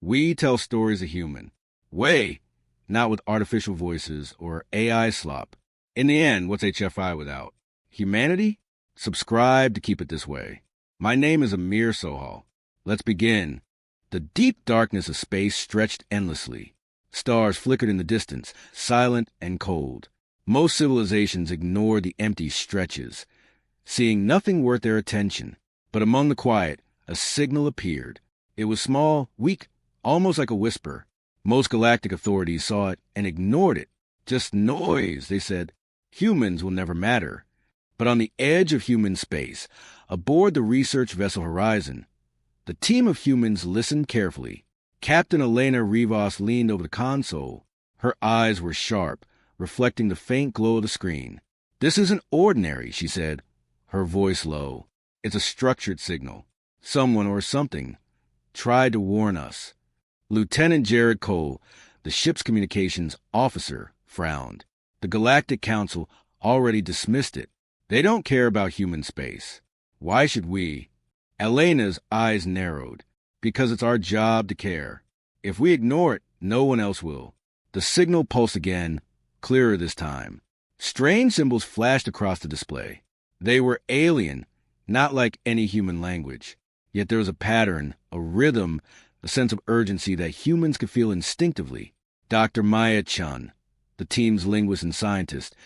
We tell stories of human. Way, not with artificial voices or AI slop. In the end, what's HFI without? Humanity? Subscribe to keep it this way. My name is Amir Sohal. Let's begin. The deep darkness of space stretched endlessly. Stars flickered in the distance, silent and cold. Most civilizations ignored the empty stretches, seeing nothing worth their attention. But among the quiet, a signal appeared. It was small, weak, almost like a whisper. Most galactic authorities saw it and ignored it. Just noise, they said. Humans will never matter. But on the edge of human space, aboard the research vessel Horizon, the team of humans listened carefully. Captain Elena Rivas leaned over the console. Her eyes were sharp, reflecting the faint glow of the screen. "This isn't ordinary," she said, her voice low. "It's a structured signal. Someone or something tried to warn us." Lieutenant Jared Cole, the ship's communications officer, frowned. The Galactic Council already dismissed it. They don't care about human space. Why should we? Elena's eyes narrowed. Because it's our job to care. If we ignore it, no one else will. The signal pulsed again, clearer this time. Strange symbols flashed across the display. They were alien, not like any human language. Yet there was a pattern, a rhythm, a sense of urgency that humans could feel instinctively. Dr. Maya Chen, the team's linguist and scientist,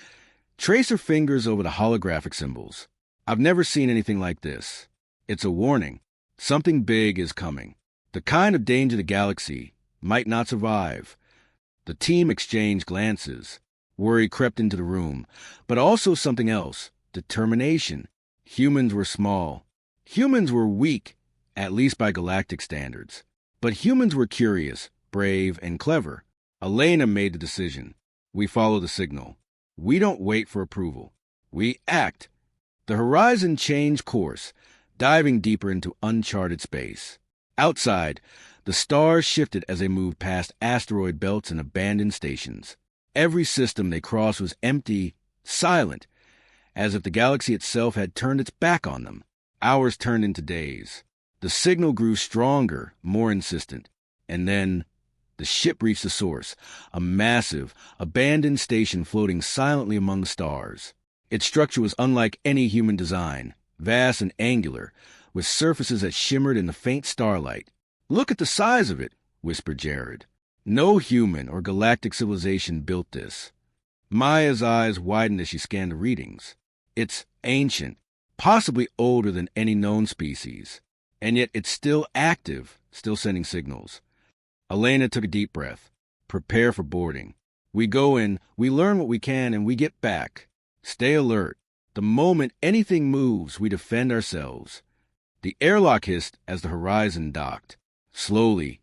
traced her fingers over the holographic symbols. "I've never seen anything like this. It's a warning. Something big is coming. The kind of danger the galaxy might not survive." The team exchanged glances. Worry crept into the room, but also something else, determination. Humans were small. Humans were weak, at least by galactic standards. But humans were curious, brave, and clever. Elena made the decision. We follow the signal. We don't wait for approval. We act. The Horizon changed course, diving deeper into uncharted space. Outside, the stars shifted as they moved past asteroid belts and abandoned stations. Every system they crossed was empty, silent, as if the galaxy itself had turned its back on them. Hours turned into days. The signal grew stronger, more insistent. And then the ship reached the source, a massive, abandoned station floating silently among the stars. Its structure was unlike any human design, vast and angular, with surfaces that shimmered in the faint starlight. "Look at the size of it," whispered Jared. "No human or galactic civilization built this." Maya's eyes widened as she scanned the readings. "It's ancient, possibly older than any known species. And yet it's still active, still sending signals." Elena took a deep breath. "Prepare for boarding. We go in, we learn what we can, and we get back. Stay alert. The moment anything moves, we defend ourselves." The airlock hissed as the Horizon docked. Slowly,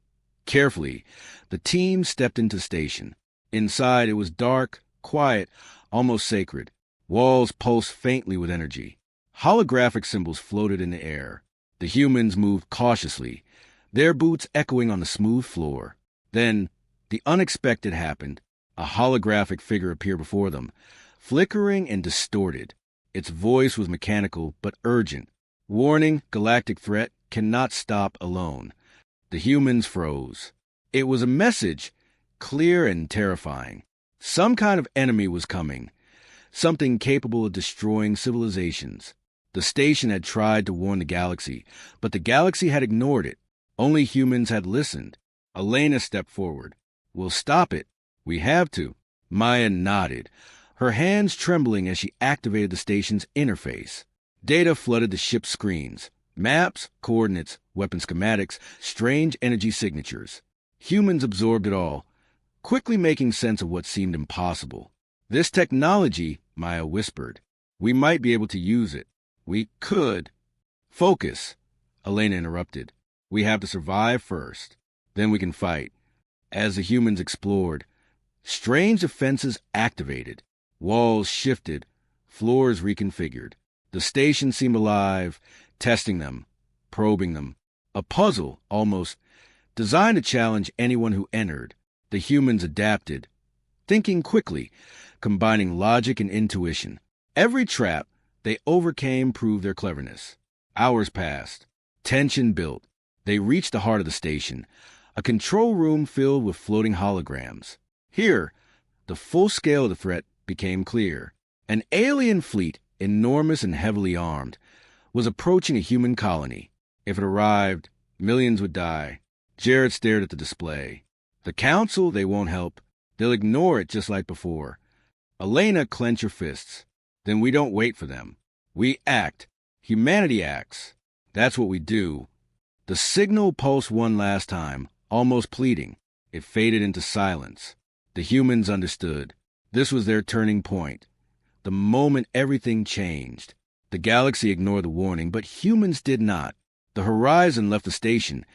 carefully, the team stepped into station. Inside, it was dark, quiet, almost sacred. Walls pulsed faintly with energy. Holographic symbols floated in the air. The humans moved cautiously, their boots echoing on the smooth floor. Then, the unexpected happened. A holographic figure appeared before them, flickering and distorted. Its voice was mechanical but urgent. "Warning, galactic threat, cannot stop alone." The humans froze. It was a message, clear and terrifying. Some kind of enemy was coming, something capable of destroying civilizations. The station had tried to warn the galaxy, but the galaxy had ignored it. Only humans had listened. Elena stepped forward. "We'll stop it. We have to." Maya nodded, her hands trembling as she activated the station's interface. Data flooded the ship's screens. Maps, coordinates, weapon schematics, strange energy signatures. Humans absorbed it all, quickly making sense of what seemed impossible. "This technology," Maya whispered, "we might be able to use it. We could." "Focus," Elena interrupted. "We have to survive first. Then we can fight." As the humans explored, strange defenses activated. Walls shifted, floors reconfigured. The station seemed alive, testing them, probing them. A puzzle, almost, designed to challenge anyone who entered. The humans adapted, thinking quickly, combining logic and intuition. Every trap they overcame proved their cleverness. Hours passed. Tension built. They reached the heart of the station, a control room filled with floating holograms. Here, the full scale of the threat became clear. An alien fleet, enormous and heavily armed, was approaching a human colony. If it arrived, millions would die. Jared stared at the display. The council, they won't help. They'll ignore it just like before. Elena, clench your fists. Then we don't wait for them. We act. Humanity acts. That's what we do. The signal pulsed one last time, almost pleading. It faded into silence. The humans understood. This was their turning point. The moment everything changed. The galaxy ignored the warning, but humans did not. The Horizon left the station,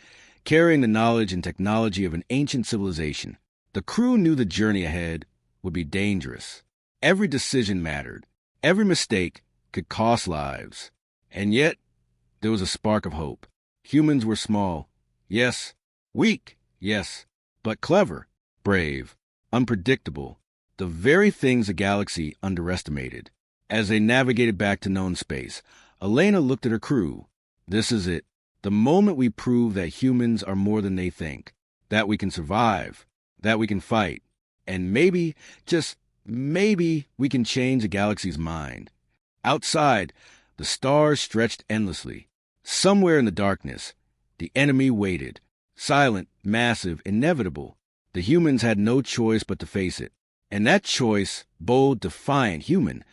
carrying the knowledge and technology of an ancient civilization. The crew knew the journey ahead would be dangerous. Every decision mattered. Every mistake could cost lives. And yet, there was a spark of hope. Humans were small, yes. Weak, yes. But clever, brave, unpredictable. The very things the galaxy underestimated. As they navigated back to known space, Elena looked at her crew. This is it. The moment we prove that humans are more than they think. That we can survive. That we can fight. And maybe, just maybe, we can change the galaxy's mind. Outside, the stars stretched endlessly. Somewhere in the darkness, the enemy waited. Silent, massive, inevitable. The humans had no choice but to face it. And that choice, bold, defiant, human,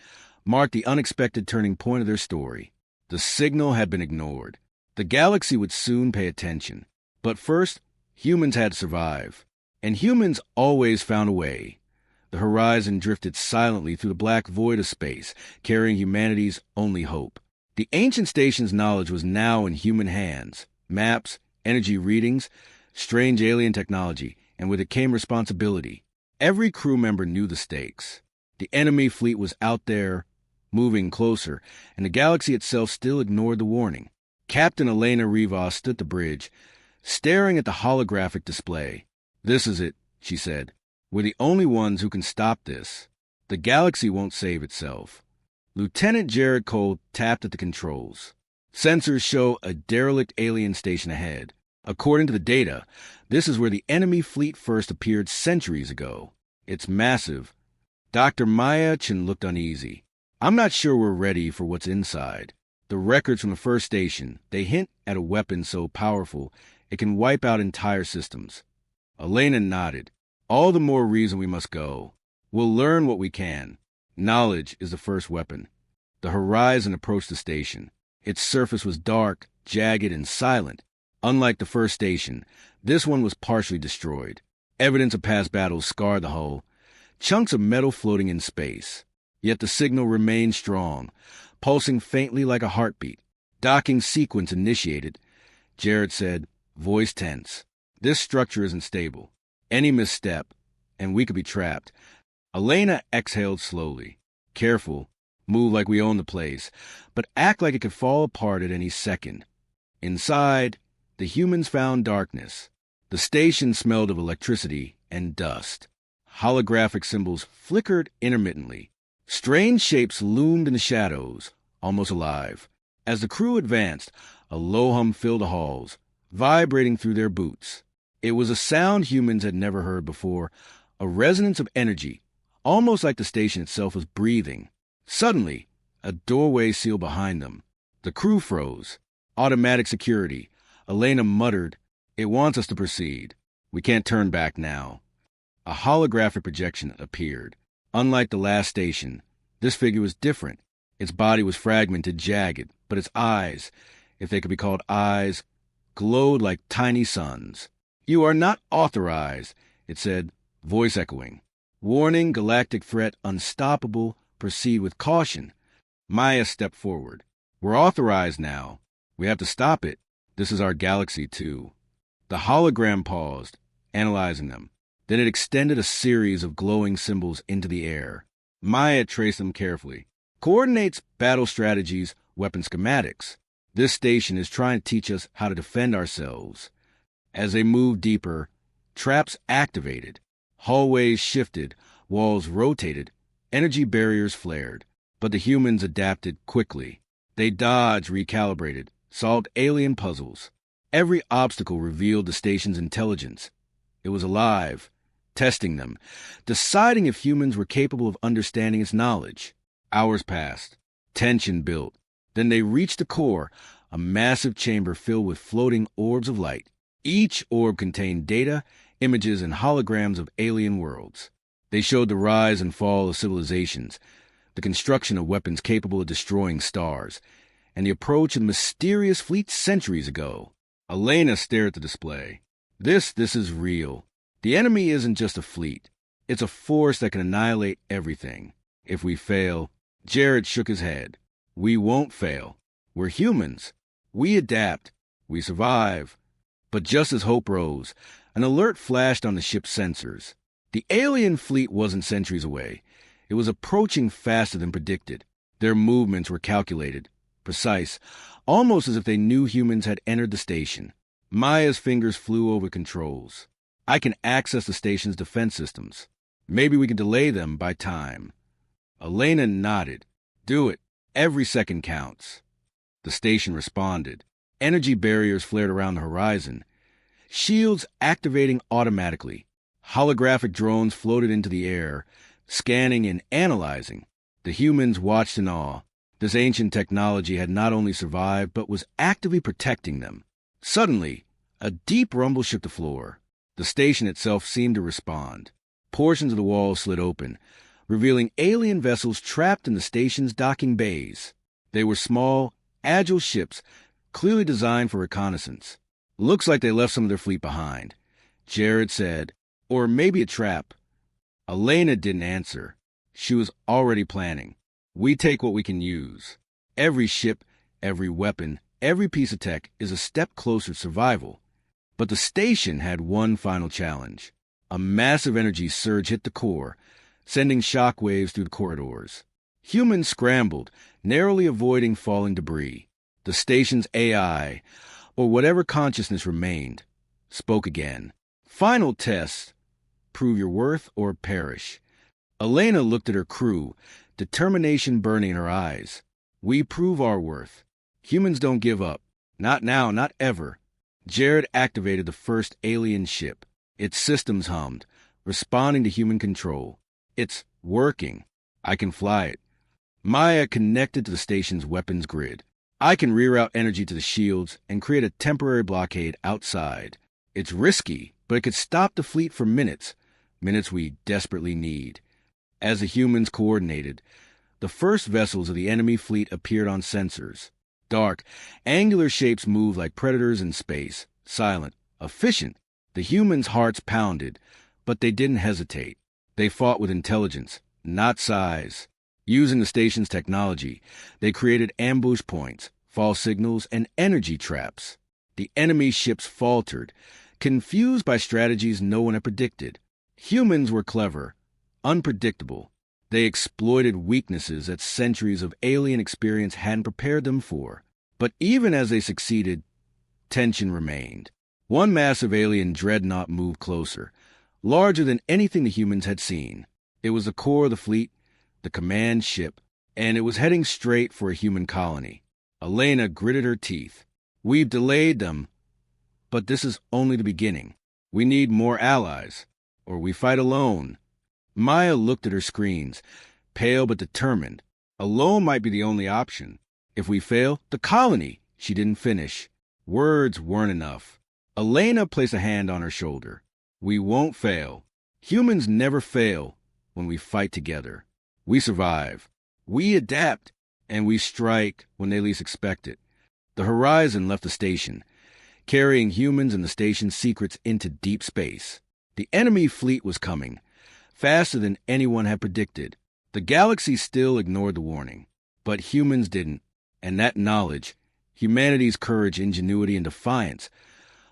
marked the unexpected turning point of their story. The signal had been ignored. The galaxy would soon pay attention. But first, humans had to survive. And humans always found a way. The Horizon drifted silently through the black void of space, carrying humanity's only hope. The ancient station's knowledge was now in human hands. Maps, energy readings, strange alien technology, and with it came responsibility. Every crew member knew the stakes. The enemy fleet was out there, moving closer, and the galaxy itself still ignored the warning. Captain Elena Rivas stood at the bridge, staring at the holographic display. "This is it," she said. "We're the only ones who can stop this. The galaxy won't save itself." Lieutenant Jared Cole tapped at the controls. Sensors show a derelict alien station ahead. According to the data, this is where the enemy fleet first appeared centuries ago. It's massive. Dr. Chen looked uneasy. "I'm not sure we're ready for what's inside. The records from the first station, they hint at a weapon so powerful it can wipe out entire systems." Elena nodded. "All the more reason we must go. We'll learn what we can. Knowledge is the first weapon." The Horizon approached the station. Its surface was dark, jagged, and silent. Unlike the first station, this one was partially destroyed. Evidence of past battles scarred the hull, chunks of metal floating in space. Yet the signal remained strong, pulsing faintly like a heartbeat. "Docking sequence initiated," Jared said, voice tense. "This structure isn't stable. Any misstep, and we could be trapped." Elena exhaled slowly. "Careful. Move like we own the place, but act like it could fall apart at any second." Inside, the humans found darkness. The station smelled of electricity and dust. Holographic symbols flickered intermittently. Strange shapes loomed in the shadows, almost alive. As the crew advanced, a low hum filled the halls, vibrating through their boots. It was a sound humans had never heard before, a resonance of energy, almost like the station itself was breathing. Suddenly, a doorway sealed behind them. The crew froze. "Automatic security." Elena muttered, "It wants us to proceed. We can't turn back now." A holographic projection appeared. Unlike the last station, this figure was different. Its body was fragmented, jagged, but its eyes, if they could be called eyes, glowed like tiny suns. "You are not authorized," it said, voice echoing. "Warning, galactic threat, unstoppable. Proceed with caution." Maya stepped forward. "We're authorized now. We have to stop it. This is our galaxy, too." The hologram paused, analyzing them. Then it extended a series of glowing symbols into the air. Maya traced them carefully. "Coordinates, battle strategies, weapon schematics. This station is trying to teach us how to defend ourselves." As they moved deeper, traps activated. Hallways shifted, walls rotated, energy barriers flared. But the humans adapted quickly. They dodged, recalibrated, solved alien puzzles. Every obstacle revealed the station's intelligence. It was alive, testing them, deciding if humans were capable of understanding its knowledge. Hours passed. Tension built. Then they reached the core, a massive chamber filled with floating orbs of light. Each orb contained data, images, and holograms of alien worlds. They showed the rise and fall of civilizations, the construction of weapons capable of destroying stars, and the approach of mysterious fleets centuries ago. Elena stared at the display. This is real. The enemy isn't just a fleet. It's a force that can annihilate everything. If we fail, Jared shook his head. We won't fail. We're humans. We adapt. We survive. But just as hope rose, an alert flashed on the ship's sensors. The alien fleet wasn't centuries away. It was approaching faster than predicted. Their movements were calculated, precise, almost as if they knew humans had entered the station. Maya's fingers flew over controls. I can access the station's defense systems. Maybe we can delay them by time. Elena nodded. Do it. Every second counts. The station responded. Energy barriers flared around the horizon. Shields activating automatically. Holographic drones floated into the air, scanning and analyzing. The humans watched in awe. This ancient technology had not only survived, but was actively protecting them. Suddenly, a deep rumble shook the floor. The station itself seemed to respond. Portions of the walls slid open, revealing alien vessels trapped in the station's docking bays. They were small, agile ships, clearly designed for reconnaissance. Looks like they left some of their fleet behind, Jared said. Or maybe a trap. Elena didn't answer. She was already planning. We take what we can use. Every ship, every weapon, every piece of tech is a step closer to survival. But the station had one final challenge. A massive energy surge hit the core, sending shockwaves through the corridors. Humans scrambled, narrowly avoiding falling debris. The station's AI, or whatever consciousness remained, spoke again. Final test. Prove your worth or perish. Elena looked at her crew, determination burning in her eyes. We prove our worth. Humans don't give up. Not now, not ever. Jared activated the first alien ship. Its systems hummed, responding to human control. It's working. I can fly it. Maya connected to the station's weapons grid. I can reroute energy to the shields and create a temporary blockade outside. It's risky, but it could stop the fleet for minutes we desperately need. As the humans coordinated, the first vessels of the enemy fleet appeared on sensors. Dark, angular shapes moved like predators in space, silent, efficient. The humans' hearts pounded, but they didn't hesitate. They fought with intelligence, not size. Using the station's technology, they created ambush points, false signals, and energy traps. The enemy ships faltered, confused by strategies no one had predicted. Humans were clever, unpredictable. They exploited weaknesses that centuries of alien experience hadn't prepared them for. But even as they succeeded, tension remained. One massive alien dreadnought moved closer, larger than anything the humans had seen. It was the core of the fleet, the command ship, and it was heading straight for a human colony. Elena gritted her teeth. We've delayed them, but this is only the beginning. We need more allies, or we fight alone. Maya looked at her screens, pale but determined. Alone might be the only option. If we fail, the colony. She didn't finish. Words weren't enough. Elena placed a hand on her shoulder. We won't fail. Humans never fail when we fight together. We survive. We adapt, and we strike when they least expect it. The horizon left the station, carrying humans and the station's secrets into deep space. The enemy fleet was coming, faster than anyone had predicted. The galaxy still ignored the warning, but humans didn't, and that knowledge, humanity's courage, ingenuity, and defiance,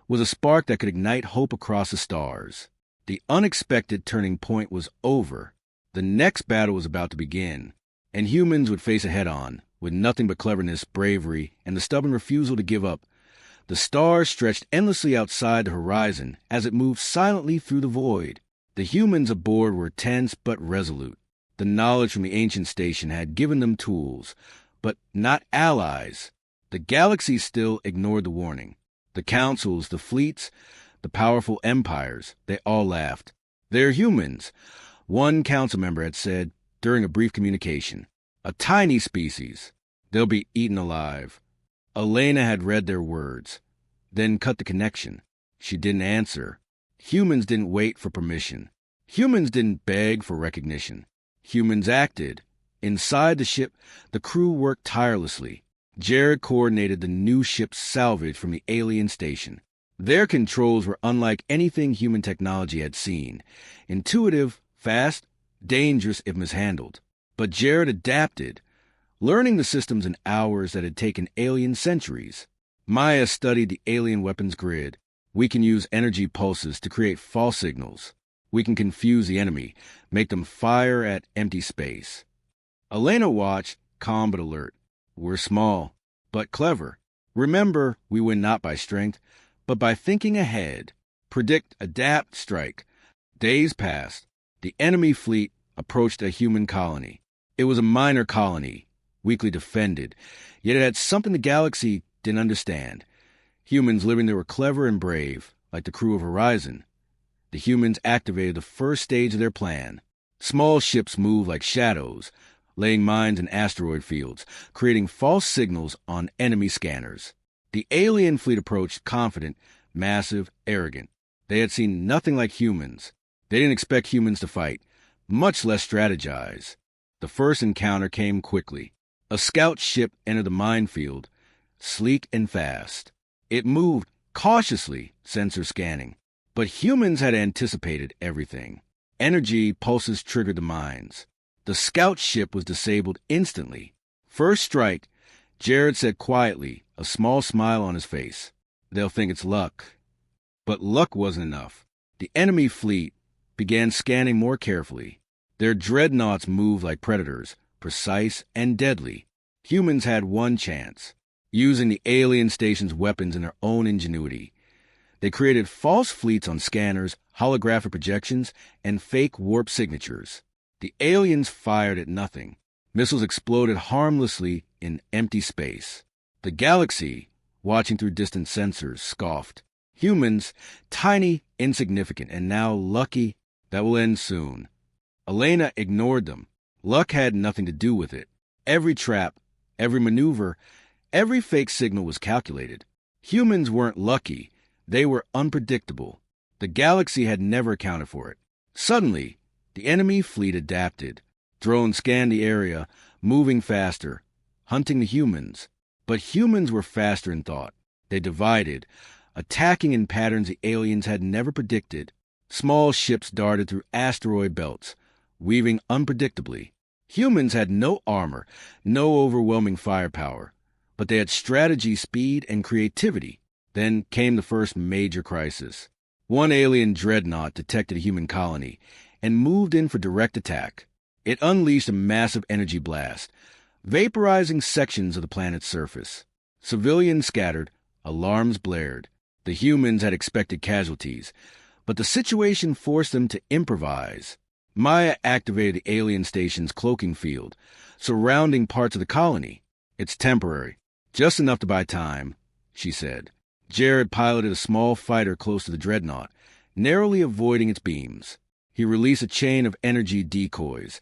was a spark that could ignite hope across the stars. The unexpected turning point was over. The next battle was about to begin, and humans would face it head-on, with nothing but cleverness, bravery, and the stubborn refusal to give up. The stars stretched endlessly outside the horizon as it moved silently through the void. The humans aboard were tense but resolute. The knowledge from the ancient station had given them tools, but not allies. The galaxy still ignored the warning. The councils, the fleets, the powerful empires, they all laughed. They're humans, one council member had said during a brief communication. A tiny species. They'll be eaten alive. Elena had read their words, then cut the connection. She didn't answer. Humans didn't wait for permission. Humans didn't beg for recognition. Humans acted. Inside the ship, the crew worked tirelessly. Jared coordinated the new ship's salvage from the alien station. Their controls were unlike anything human technology had seen. Intuitive, fast, dangerous if mishandled. But Jared adapted, learning the systems in hours that had taken aliens centuries. Maya studied the alien weapons grid. We can use energy pulses to create false signals. We can confuse the enemy, make them fire at empty space. Elena watched, calm but alert. We're small, but clever. Remember, we win not by strength, but by thinking ahead. Predict, adapt, strike. Days passed. The enemy fleet approached a human colony. It was a minor colony, weakly defended, yet it had something the galaxy didn't understand. Humans living there were clever and brave, like the crew of Horizon. The humans activated the first stage of their plan. Small ships moved like shadows, laying mines in asteroid fields, creating false signals on enemy scanners. The alien fleet approached confident, massive, arrogant. They had seen nothing like humans. They didn't expect humans to fight, much less strategize. The first encounter came quickly. A scout ship entered the minefield, sleek and fast. It moved cautiously, sensor scanning. But humans had anticipated everything. Energy pulses triggered the mines. The scout ship was disabled instantly. First strike, Jared said quietly, a small smile on his face. They'll think it's luck. But luck wasn't enough. The enemy fleet began scanning more carefully. Their dreadnoughts moved like predators, precise and deadly. Humans had one chance, using the alien station's weapons and their own ingenuity. They created false fleets on scanners, holographic projections, and fake warp signatures. The aliens fired at nothing. Missiles exploded harmlessly in empty space. The galaxy, watching through distant sensors, scoffed. Humans, tiny, insignificant, and now lucky, that will end soon. Elena ignored them. Luck had nothing to do with it. Every trap, every maneuver, every fake signal was calculated. Humans weren't lucky. They were unpredictable. The galaxy had never accounted for it. Suddenly, the enemy fleet adapted. Drones scanned the area, moving faster, hunting the humans. But humans were faster in thought. They divided, attacking in patterns the aliens had never predicted. Small ships darted through asteroid belts, weaving unpredictably. Humans had no armor, no overwhelming firepower, but they had strategy, speed, and creativity. Then came the first major crisis. One alien dreadnought detected a human colony and moved in for direct attack. It unleashed a massive energy blast, vaporizing sections of the planet's surface. Civilians scattered, alarms blared. The humans had expected casualties, but the situation forced them to improvise. Maya activated the alien station's cloaking field, surrounding parts of the colony. It's temporary, just enough to buy time, she said. Jared piloted a small fighter close to the dreadnought, narrowly avoiding its beams. He released a chain of energy decoys,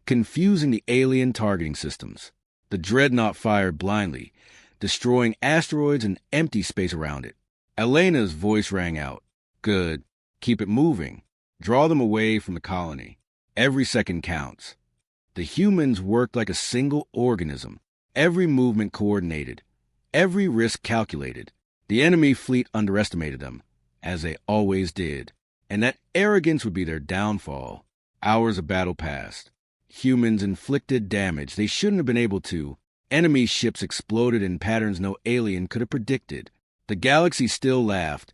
confusing the alien targeting systems. The dreadnought fired blindly, destroying asteroids and empty space around it. Elena's voice rang out. Good. Keep it moving. Draw them away from the colony. Every second counts. The humans worked like a single organism, every movement coordinated, every risk calculated. The enemy fleet underestimated them, as they always did, and that arrogance would be their downfall. Hours of battle passed. Humans inflicted damage they shouldn't have been able to. Enemy ships exploded in patterns no alien could have predicted. The galaxy still laughed,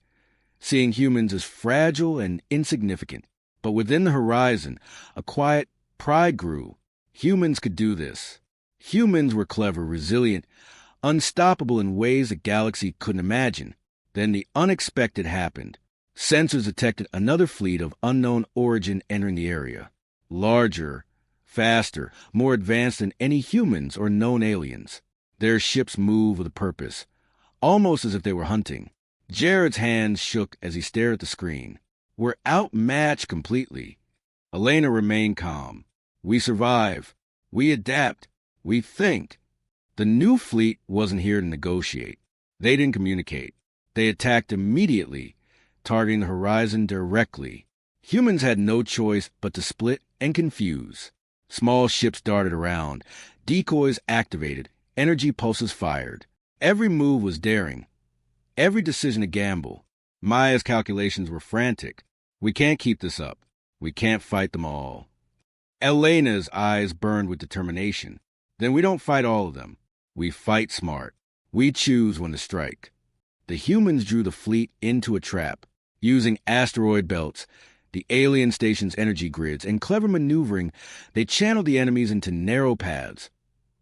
seeing humans as fragile and insignificant. But within the horizon, a quiet pride grew. Humans could do this. Humans were clever, resilient, unstoppable in ways the galaxy couldn't imagine. Then the unexpected happened. Sensors detected another fleet of unknown origin entering the area. Larger, faster, more advanced than any humans or known aliens. Their ships moved with a purpose, almost as if they were hunting. Jared's hands shook as he stared at the screen. We're outmatched completely. Elena remained calm. We survive. We adapt. We think. The new fleet wasn't here to negotiate. They didn't communicate. They attacked immediately, targeting the horizon directly. Humans had no choice but to split and confuse. Small ships darted around, decoys activated, energy pulses fired. Every move was daring, every decision a gamble. Maya's calculations were frantic. We can't keep this up. We can't fight them all. Elena's eyes burned with determination. Then we don't fight all of them. We fight smart. We choose when to strike. The humans drew the fleet into a trap. Using asteroid belts, the alien station's energy grids, and clever maneuvering, they channeled the enemies into narrow paths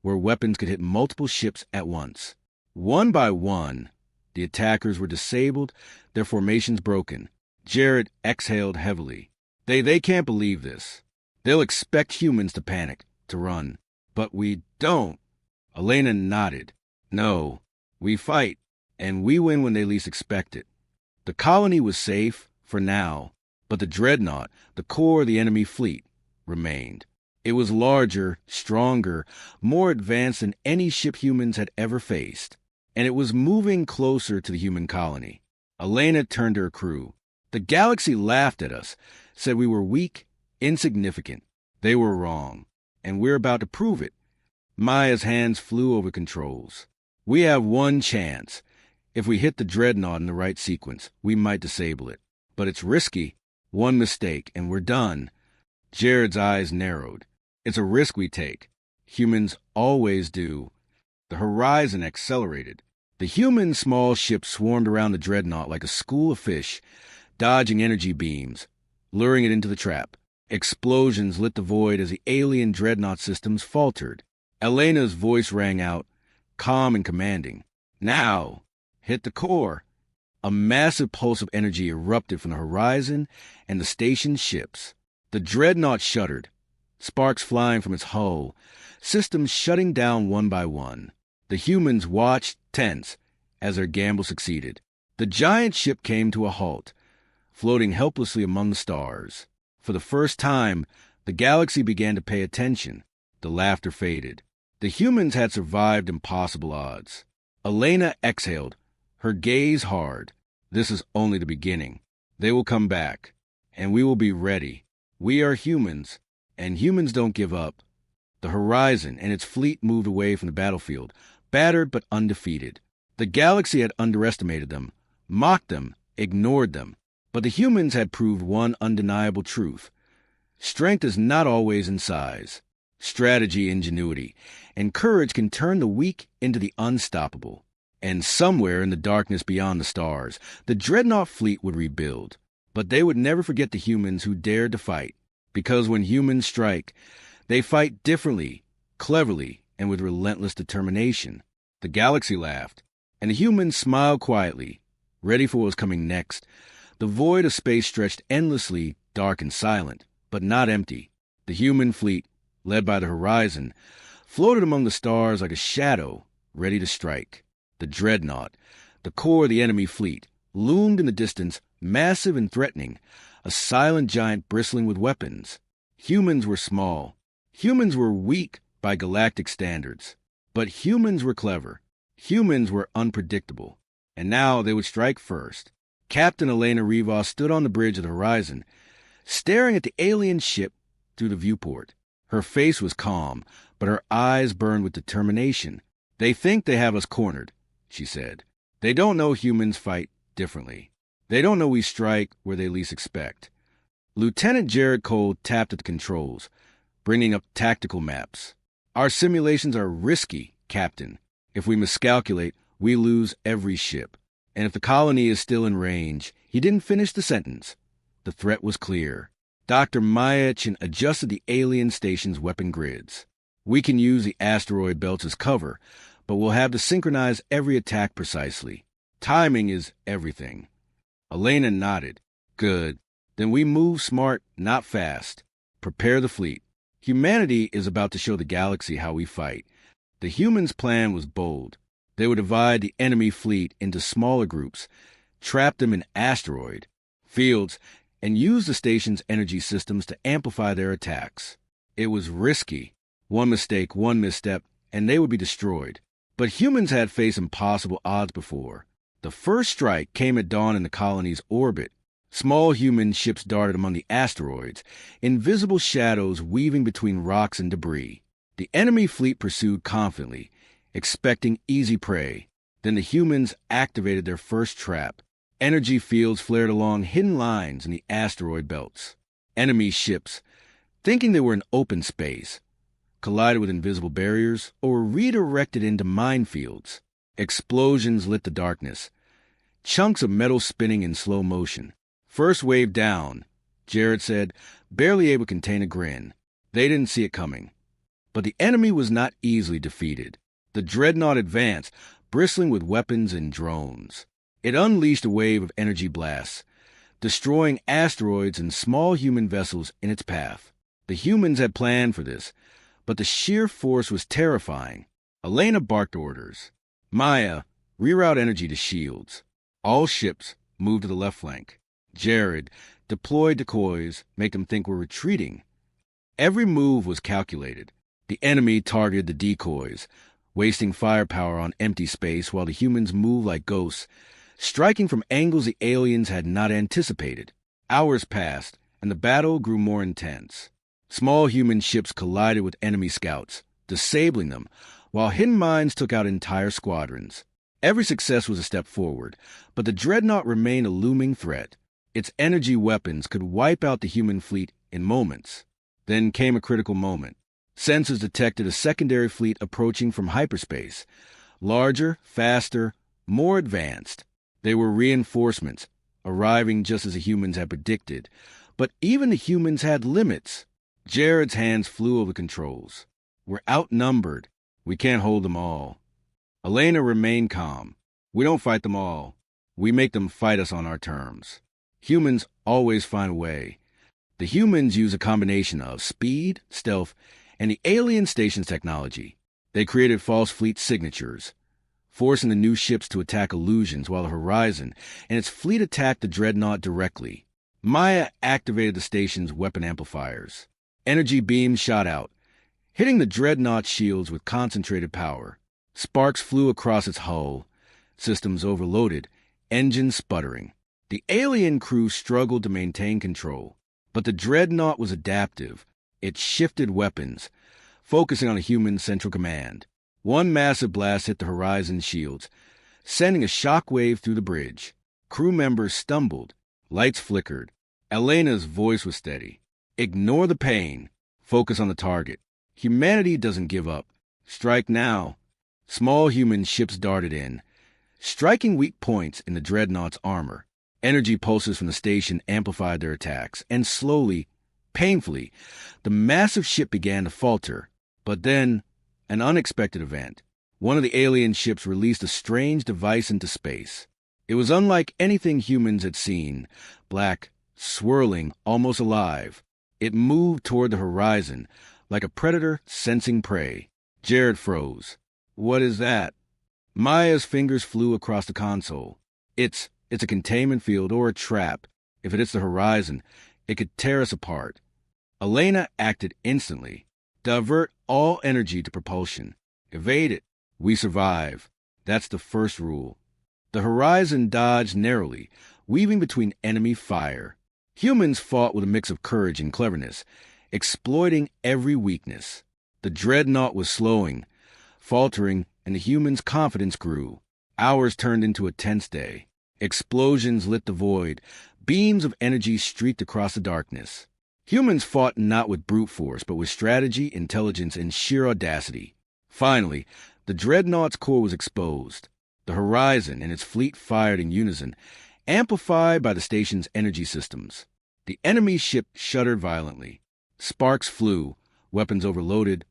where weapons could hit multiple ships at once. One by one, the attackers were disabled, their formations broken. Jared exhaled heavily. They can't believe this. They'll expect humans to panic, to run. But we don't. Elena nodded. No, we fight, and we win when they least expect it. The colony was safe, for now, but the dreadnought, the core of the enemy fleet, remained. It was larger, stronger, more advanced than any ship humans had ever faced, and it was moving closer to the human colony. Elena turned to her crew. The galaxy laughed at us, said we were weak, insignificant. They were wrong, and we're about to prove it. Maya's hands flew over controls. We have one chance. If we hit the dreadnought in the right sequence, we might disable it. But it's risky. One mistake, and we're done. Jared's eyes narrowed. It's a risk we take. Humans always do. The horizon accelerated. The human small ship swarmed around the dreadnought like a school of fish, dodging energy beams, luring it into the trap. Explosions lit the void as the alien dreadnought systems faltered. Elena's voice rang out, calm and commanding. Now, hit the core. A massive pulse of energy erupted from the horizon and the station's ships. The dreadnought shuddered, sparks flying from its hull, systems shutting down one by one. The humans watched, tense, as their gamble succeeded. The giant ship came to a halt, floating helplessly among the stars. For the first time, the galaxy began to pay attention. The laughter faded. The humans had survived impossible odds. Elena exhaled, her gaze hard. This is only the beginning. They will come back, and we will be ready. We are humans, and humans don't give up. The horizon and its fleet moved away from the battlefield, battered but undefeated. The galaxy had underestimated them, mocked them, ignored them. But the humans had proved one undeniable truth. Strength is not always in size. Strategy, ingenuity, and courage can turn the weak into the unstoppable. And somewhere in the darkness beyond the stars, the dreadnought fleet would rebuild. But they would never forget the humans who dared to fight. Because when humans strike, they fight differently, cleverly, and with relentless determination. The galaxy laughed, and the humans smiled quietly, ready for what was coming next. The void of space stretched endlessly, dark and silent, but not empty. The human fleet, led by the horizon, floated among the stars like a shadow, ready to strike. The dreadnought, the core of the enemy fleet, loomed in the distance, massive and threatening, a silent giant bristling with weapons. Humans were small. Humans were weak by galactic standards. But humans were clever. Humans were unpredictable. And now they would strike first. Captain Elena Rivas stood on the bridge of the horizon, staring at the alien ship through the viewport. Her face was calm, but her eyes burned with determination. They think they have us cornered, she said. They don't know humans fight differently. They don't know we strike where they least expect. Lieutenant Jared Cole tapped at the controls, bringing up tactical maps. Our simulations are risky, Captain. If we miscalculate, we lose every ship. And if the colony is still in range, he didn't finish the sentence. The threat was clear. Dr. Chen adjusted the alien station's weapon grids. We can use the asteroid belts as cover, but we'll have to synchronize every attack precisely. Timing is everything. Elena nodded. Good. Then we move smart, not fast. Prepare the fleet. Humanity is about to show the galaxy how we fight. The humans' plan was bold. They would divide the enemy fleet into smaller groups, trapped them in asteroid fields, and used the station's energy systems to amplify their attacks. It was risky. One mistake, one misstep, and they would be destroyed. But humans had faced impossible odds before. The first strike came at dawn in the colony's orbit. Small human ships darted among the asteroids, invisible shadows weaving between rocks and debris. The enemy fleet pursued confidently, expecting easy prey. Then the humans activated their first trap. Energy fields flared along hidden lines in the asteroid belts. Enemy ships, thinking they were in open space, collided with invisible barriers or redirected into minefields. Explosions lit the darkness, chunks of metal spinning in slow motion. First wave down, Jared said, barely able to contain a grin. They didn't see it coming. But the enemy was not easily defeated. The dreadnought advanced, bristling with weapons and drones. It unleashed a wave of energy blasts, destroying asteroids and small human vessels in its path. The humans had planned for this, but the sheer force was terrifying. Elena barked orders. Maya, reroute energy to shields. All ships moved to the left flank. Jared deployed decoys, make them think we're retreating. Every move was calculated. The enemy targeted the decoys, wasting firepower on empty space while the humans moved like ghosts, striking from angles the aliens had not anticipated. Hours passed, and the battle grew more intense. Small human ships collided with enemy scouts, disabling them, while hidden mines took out entire squadrons. Every success was a step forward, but the dreadnought remained a looming threat. Its energy weapons could wipe out the human fleet in moments. Then came a critical moment. Sensors detected a secondary fleet approaching from hyperspace. Larger, faster, more advanced. They were reinforcements, arriving just as the humans had predicted. But even the humans had limits. Jared's hands flew over the controls. We're outnumbered. We can't hold them all. Elena remained calm. We don't fight them all. We make them fight us on our terms. Humans always find a way. The humans use a combination of speed, stealth, and the alien station's technology. They created false fleet signatures, forcing the new ships to attack illusions while the Horizon and its fleet attacked the dreadnought directly. Maya activated the station's weapon amplifiers. Energy beams shot out, hitting the dreadnought's shields with concentrated power. Sparks flew across its hull, systems overloaded, engines sputtering. The alien crew struggled to maintain control, but the dreadnought was adaptive. It shifted weapons, focusing on a human central command. One massive blast hit the Horizon shields, sending a shockwave through the bridge. Crew members stumbled. Lights flickered. Elena's voice was steady. Ignore the pain. Focus on the target. Humanity doesn't give up. Strike now. Small human ships darted in, striking weak points in the dreadnought's armor. Energy pulses from the station amplified their attacks, and slowly, painfully, the massive ship began to falter. But then, an unexpected event. One of the alien ships released a strange device into space. It was unlike anything humans had seen, black, swirling, almost alive. It moved toward the Horizon, like a predator sensing prey. Jared froze. What is that? Maya's fingers flew across the console. It's a containment field or a trap. If it hits the Horizon, it could tear us apart. Elena acted instantly. Divert all energy to propulsion. Evade it. We survive. That's the first rule. The Horizon dodged narrowly, weaving between enemy fire. Humans fought with a mix of courage and cleverness, exploiting every weakness. The dreadnought was slowing, faltering, and the humans' confidence grew. Hours turned into a tense day. Explosions lit the void. Beams of energy streaked across the darkness. Humans fought not with brute force, but with strategy, intelligence, and sheer audacity. Finally, the dreadnought's core was exposed. The Horizon and its fleet fired in unison, amplified by the station's energy systems. The enemy ship shuddered violently. Sparks flew, weapons overloaded,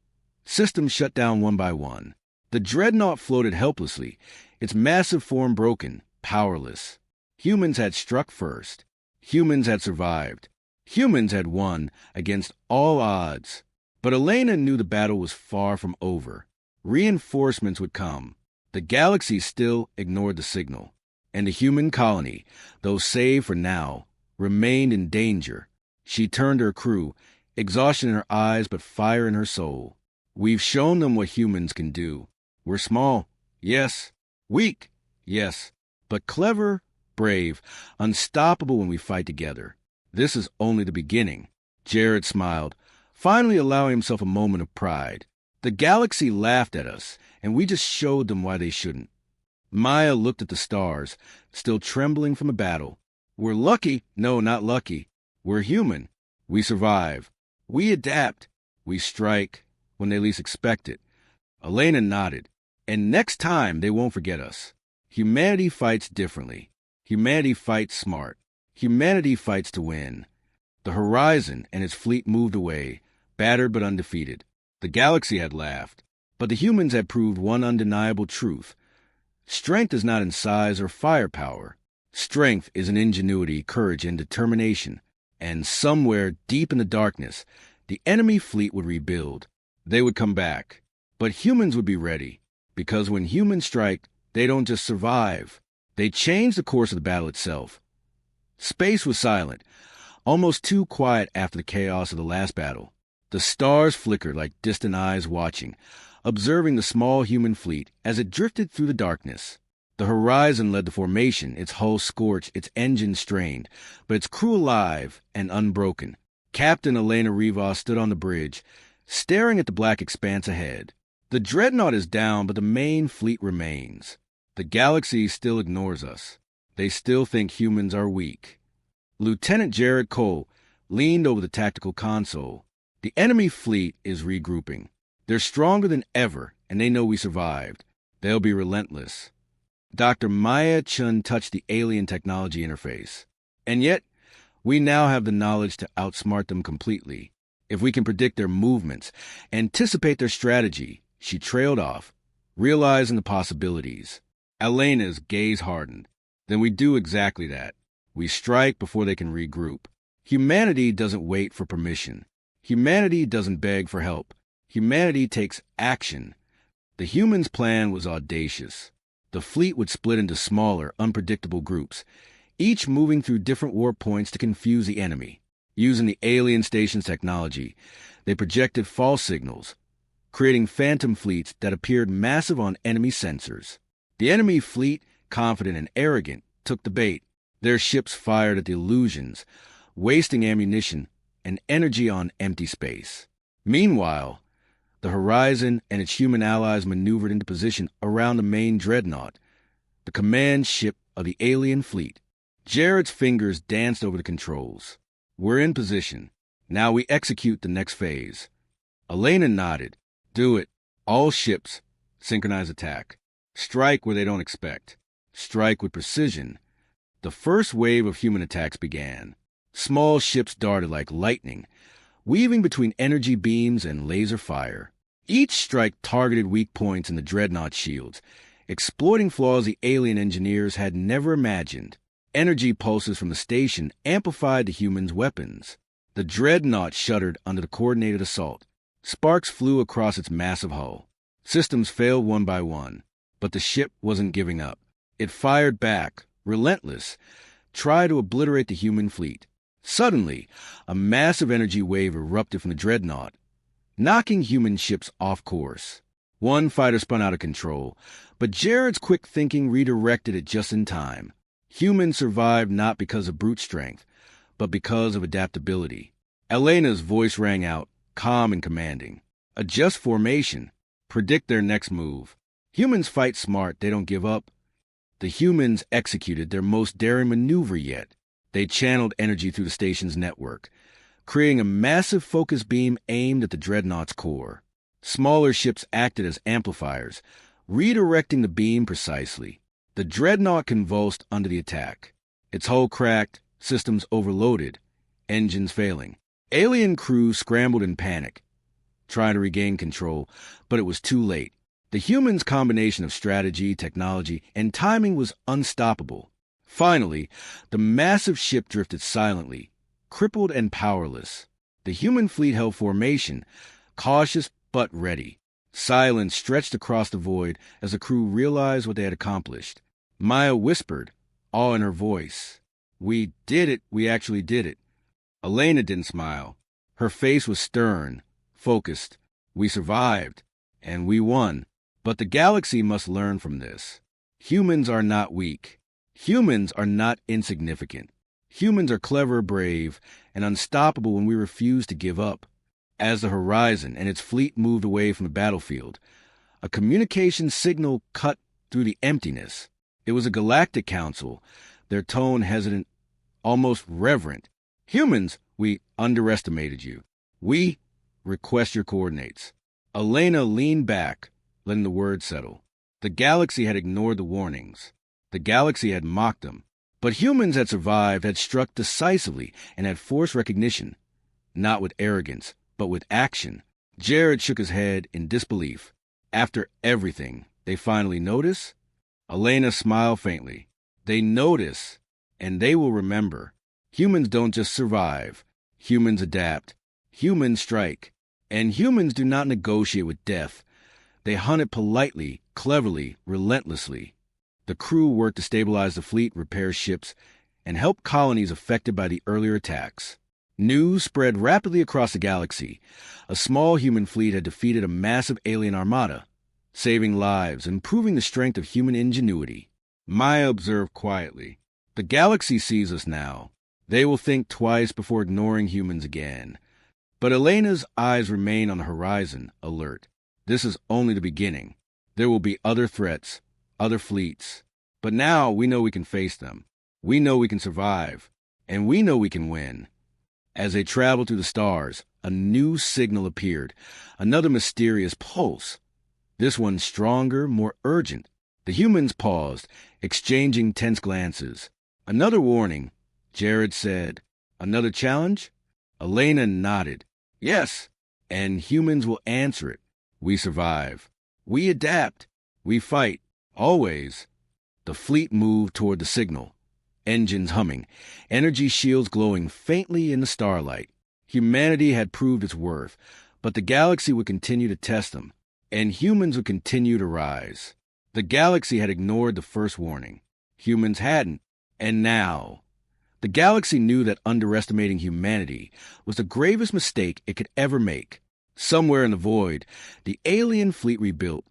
systems shut down one by one. The dreadnought floated helplessly, its massive form broken, powerless. Humans had struck first. Humans had survived. Humans had won against all odds. But Elena knew the battle was far from over. Reinforcements would come. The galaxy still ignored the signal. And the human colony, though saved for now, remained in danger. She turned to her crew, exhaustion in her eyes but fire in her soul. We've shown them what humans can do. We're small, yes. Weak, yes. But clever, brave, unstoppable when we fight together. This is only the beginning. Jared smiled, finally allowing himself a moment of pride. The galaxy laughed at us, and we just showed them why they shouldn't. Maya looked at the stars, still trembling from a battle. We're lucky. No, not lucky. We're human. We survive. We adapt. We strike when they least expect it. Elena nodded. And next time, they won't forget us. Humanity fights differently. Humanity fights smart. Humanity fights to win. The horizon and its fleet moved away, battered but undefeated. The galaxy had laughed, but the humans had proved one undeniable truth. Strength is not in size or firepower. Strength is in ingenuity, courage, and determination. And somewhere deep in the darkness, the enemy fleet would rebuild. They would come back. But humans would be ready, because when humans strike, they don't just survive. They change the course of the battle itself. Space was silent, almost too quiet after the chaos of the last battle. The stars flickered like distant eyes watching, observing the small human fleet as it drifted through the darkness. The horizon led the formation, its hull scorched, its engines strained, but its crew alive and unbroken. Captain Elena Rivas stood on the bridge, staring at the black expanse ahead. The dreadnought is down, but the main fleet remains. The galaxy still ignores us. They still think humans are weak. Lieutenant Jared Cole leaned over the tactical console. The enemy fleet is regrouping. They're stronger than ever, and they know we survived. They'll be relentless. Dr. Maya Chen touched the alien technology interface. And yet, we now have the knowledge to outsmart them completely. If we can predict their movements, anticipate their strategy, she trailed off, realizing the possibilities. Elena's gaze hardened. Then we do exactly that. We strike before they can regroup. Humanity doesn't wait for permission. Humanity doesn't beg for help. Humanity takes action. The humans' plan was audacious. The fleet would split into smaller, unpredictable groups, each moving through different warp points to confuse the enemy. Using the alien station's technology, they projected false signals, creating phantom fleets that appeared massive on enemy sensors. The enemy fleet, confident and arrogant, took the bait. Their ships fired at the illusions, wasting ammunition and energy on empty space. Meanwhile, the horizon and its human allies maneuvered into position around the main dreadnought, the command ship of the alien fleet. Jared's fingers danced over the controls. We're in position. Now we execute the next phase. Elena nodded. Do it. All ships. Synchronize attack. Strike where they don't expect. Strike with precision. The first wave of human attacks began. Small ships darted like lightning, weaving between energy beams and laser fire. Each strike targeted weak points in the dreadnought shields, exploiting flaws the alien engineers had never imagined. Energy pulses from the station amplified the humans' weapons. The dreadnought shuddered under the coordinated assault. Sparks flew across its massive hull. Systems failed one by one, but the ship wasn't giving up. It fired back, relentless, tried to obliterate the human fleet. Suddenly, a massive energy wave erupted from the dreadnought, knocking human ships off course. One fighter spun out of control, but Jared's quick thinking redirected it just in time. Humans survived not because of brute strength, but because of adaptability. Elena's voice rang out, calm and commanding. Adjust formation. Predict their next move. Humans fight smart, they don't give up. The humans executed their most daring maneuver yet. They channeled energy through the station's network, creating a massive focus beam aimed at the dreadnought's core. Smaller ships acted as amplifiers, redirecting the beam precisely. The dreadnought convulsed under the attack. Its hull cracked, systems overloaded, engines failing. Alien crews scrambled in panic, trying to regain control, but it was too late. The humans' combination of strategy, technology, and timing was unstoppable. Finally, the massive ship drifted silently, crippled and powerless. The human fleet held formation, cautious but ready. Silence stretched across the void as the crew realized what they had accomplished. Maya whispered, awe in her voice. We did it. We actually did it. Elena didn't smile. Her face was stern, focused. We survived, and we won. But the galaxy must learn from this. Humans are not weak. Humans are not insignificant. Humans are clever, brave, and unstoppable when we refuse to give up. As the horizon and its fleet moved away from the battlefield, a communication signal cut through the emptiness. It was a galactic council, their tone hesitant, almost reverent. Humans, we underestimated you. We request your coordinates. Elena leaned back, letting the words settle. The galaxy had ignored the warnings. The galaxy had mocked them. But humans had survived, had struck decisively, and had forced recognition. Not with arrogance, but with action. Jared shook his head in disbelief. After everything, they finally notice? Elena smiled faintly. They notice, and they will remember. Humans don't just survive. Humans adapt. Humans strike. And humans do not negotiate with death. They hunt it politely, cleverly, relentlessly. The crew worked to stabilize the fleet, repair ships, and help colonies affected by the earlier attacks. News spread rapidly across the galaxy. A small human fleet had defeated a massive alien armada, saving lives and proving the strength of human ingenuity. Maya observed quietly. The galaxy sees us now. They will think twice before ignoring humans again. But Elena's eyes remain on the horizon, alert. This is only the beginning. There will be other threats, other fleets. But now we know we can face them. We know we can survive. And we know we can win. As they traveled through the stars, a new signal appeared, another mysterious pulse. This one stronger, more urgent. The humans paused, exchanging tense glances. Another warning, Jared said. Another challenge? Elena nodded. Yes, and humans will answer it. We survive. We adapt. We fight. Always. The fleet moved toward the signal. Engines humming, energy shields glowing faintly in the starlight. Humanity had proved its worth, but the galaxy would continue to test them, and humans would continue to rise. The galaxy had ignored the first warning. Humans hadn't, and now. The galaxy knew that underestimating humanity was the gravest mistake it could ever make. Somewhere in the void, the alien fleet rebuilt,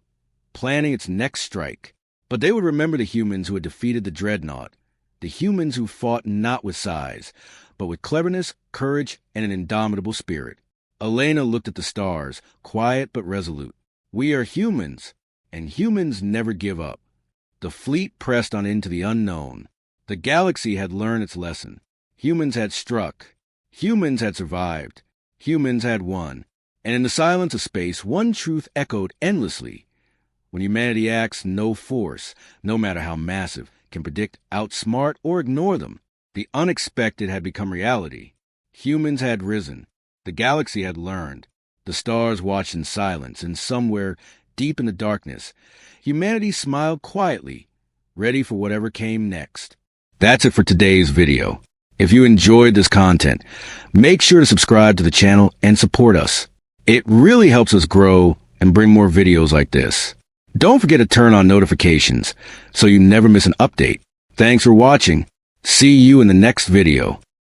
planning its next strike. But they would remember the humans who had defeated the dreadnought, the humans who fought not with size, but with cleverness, courage, and an indomitable spirit. Elena looked at the stars, quiet but resolute. We are humans, and humans never give up. The fleet pressed on into the unknown. The galaxy had learned its lesson. Humans had struck. Humans had survived. Humans had won. And in the silence of space, one truth echoed endlessly. When humanity acts, no force, no matter how massive, can predict, outsmart, or ignore them. The unexpected had become reality. Humans had risen. The galaxy had learned. The stars watched in silence, and somewhere, deep in the darkness, humanity smiled quietly, ready for whatever came next. That's it for today's video. If you enjoyed this content, make sure to subscribe to the channel and support us. It really helps us grow and bring more videos like this. Don't forget to turn on notifications so you never miss an update. Thanks for watching. See you in the next video.